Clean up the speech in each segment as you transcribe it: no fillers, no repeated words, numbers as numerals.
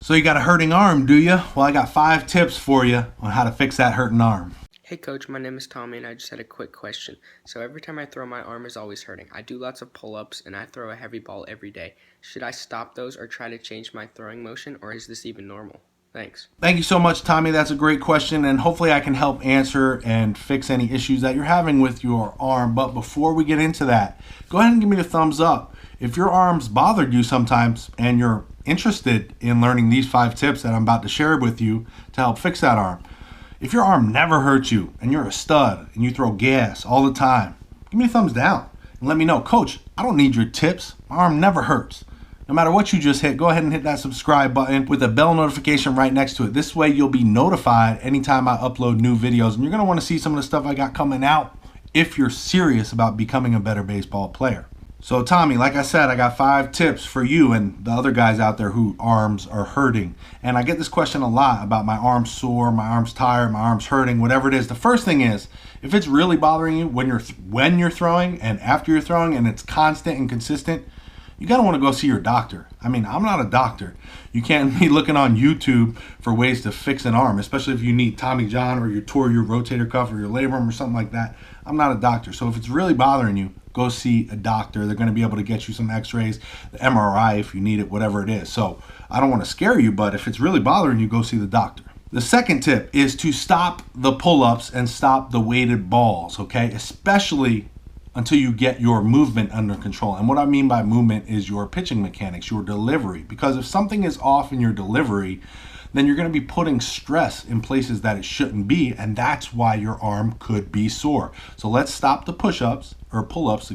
So you got a hurting arm, do you? Well, I got 5 tips for you on how to fix that hurting arm. Hey coach, my name is Tommy and I just had a quick question. So every time I throw, my arm is always hurting. I do lots of pull-ups and I throw a heavy ball every day. Should I stop those or try to change my throwing motion, or is this even normal? Thanks. Thank you so much, Tommy. That's a great question, and hopefully I can help answer and fix any issues that you're having with your arm. But before we get into that, go ahead and give me the thumbs up if your arm's bothered you sometimes and you're interested in learning these 5 tips that I'm about to share with you to help fix that arm. If your arm never hurts you and you're a stud and you throw gas all the time, give me a thumbs down and let me know, Coach, I don't need your tips. My arm never hurts. No matter what you just hit, go ahead and hit that subscribe button with a bell notification right next to it. This way you'll be notified anytime I upload new videos, and you're going to want to see some of the stuff I got coming out if you're serious about becoming a better baseball player. So Tommy, like I said, I got 5 tips for you and the other guys out there who arms are hurting. And I get this question a lot about my arm's sore, my arm's tired, my arm's hurting, whatever it is. The first thing is, if it's really bothering you when you're throwing and after you're throwing and it's constant and consistent, you gotta want to go see your doctor. I mean, I'm not a doctor. You can't be looking on YouTube for ways to fix an arm, especially if you need Tommy John or you tore your rotator cuff or your labrum or something like that. I'm not a doctor. So if it's really bothering you, go see a doctor. They're going to be able to get you some x-rays, the MRI if you need it, whatever it is. So I don't want to scare you, but if it's really bothering you, go see the doctor. The second tip is to stop the pull-ups and stop the weighted balls, okay? Especially until you get your movement under control. And what I mean by movement is your pitching mechanics, your delivery. Because if something is off in your delivery, then you're going to be putting stress in places that it shouldn't be, and that's why your arm could be sore. So let's stop the push-ups, or pull-ups,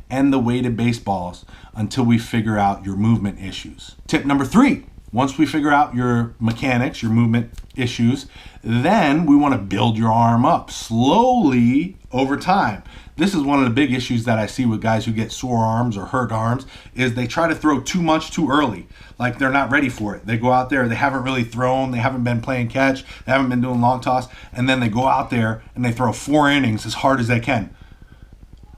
and the weighted baseballs until we figure out your movement issues. Tip number 3. Once we figure out your mechanics, your movement issues, then we want to build your arm up slowly over time. This is one of the big issues that I see with guys who get sore arms or hurt arms, is they try to throw too much too early. Like they're not ready for it. They go out there, they haven't really thrown, they haven't been playing catch, they haven't been doing long toss, and then they go out there and they throw 4 innings as hard as they can.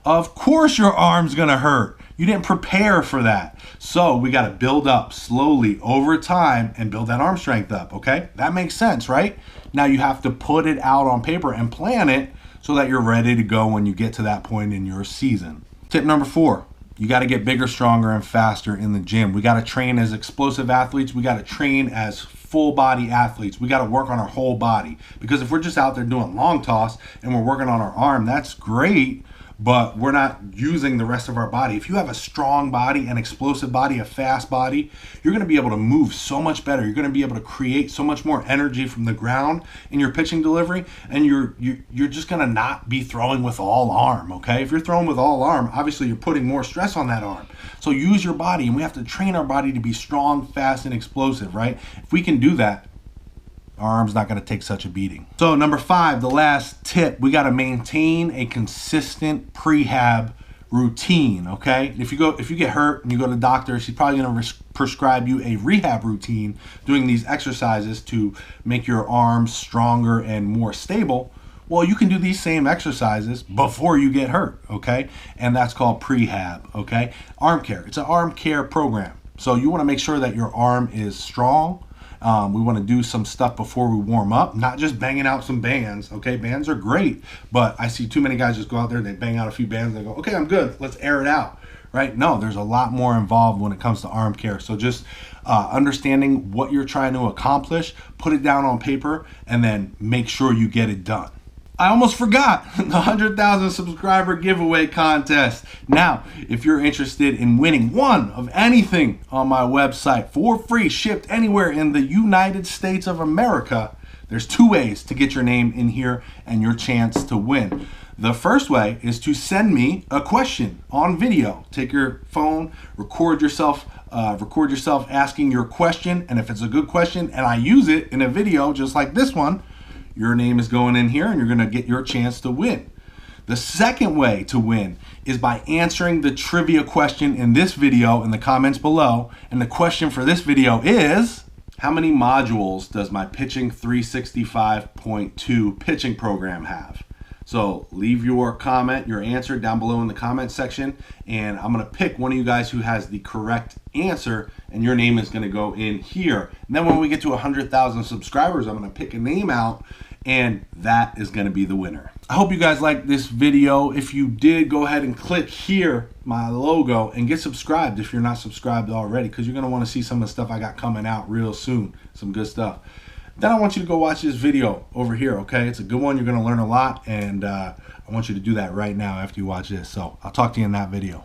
Of course your arm's gonna hurt. You didn't prepare for that. So we gotta build up slowly over time and build that arm strength up, okay? That makes sense, right? Now you have to put it out on paper and plan it so that you're ready to go when you get to that point in your season. Tip number 4, you gotta get bigger, stronger, and faster in the gym. We gotta train as explosive athletes. We gotta train as full body athletes. We gotta work on our whole body. Because if we're just out there doing long toss and we're working on our arm, that's great, but we're not using the rest of our body. If you have a strong body, an explosive body, a fast body, you're going to be able to move so much better. You're going to be able to create so much more energy from the ground in your pitching delivery, and you're just going to not be throwing with all arm, okay? If you're throwing with all arm, obviously you're putting more stress on that arm. So use your body, and we have to train our body to be strong, fast, and explosive, right? If we can do that, our arm's not going to take such a beating. So number 5, the last tip, we got to maintain a consistent prehab routine, okay? If you get hurt and you go to the doctor, she's probably going to prescribe you a rehab routine, doing these exercises to make your arms stronger and more stable. Well, you can do these same exercises before you get hurt, okay? And that's called prehab, okay? Arm care, it's an arm care program. So you want to make sure that your arm is strong. We want to do some stuff before we warm up, not just banging out some bands, okay? Bands are great, but I see too many guys just go out there, they bang out a few bands, they go, okay, I'm good, let's air it out, right? No, there's a lot more involved when it comes to arm care. So just understanding what you're trying to accomplish, put it down on paper, and then make sure you get it done. I almost forgot the 100,000 subscriber giveaway contest. Now, if you're interested in winning one of anything on my website for free, shipped anywhere in the United States of America, there's 2 ways to get your name in here and your chance to win. The first way is to send me a question on video. Take your phone, record yourself asking your question, and if it's a good question and I use it in a video just like this one, your name is going in here and you're going to get your chance to win. The second way to win is by answering the trivia question in this video in the comments below. And the question for this video is, how many modules does my Pitching 365.2 pitching program have? So leave your comment, your answer down below in the comment section, and I'm going to pick one of you guys who has the correct answer and your name is going to go in here. And then when we get to 100,000 subscribers, I'm going to pick a name out, and that is going to be the winner. I hope you guys liked this video. If you did, go ahead and click here, my logo, and get subscribed if you're not subscribed already, because you're going to want to see some of the stuff I got coming out real soon. Some good stuff. Then I want you to go watch this video over here, okay? It's a good one. You're going to learn a lot, and I want you to do that right now after you watch this. So I'll talk to you in that video.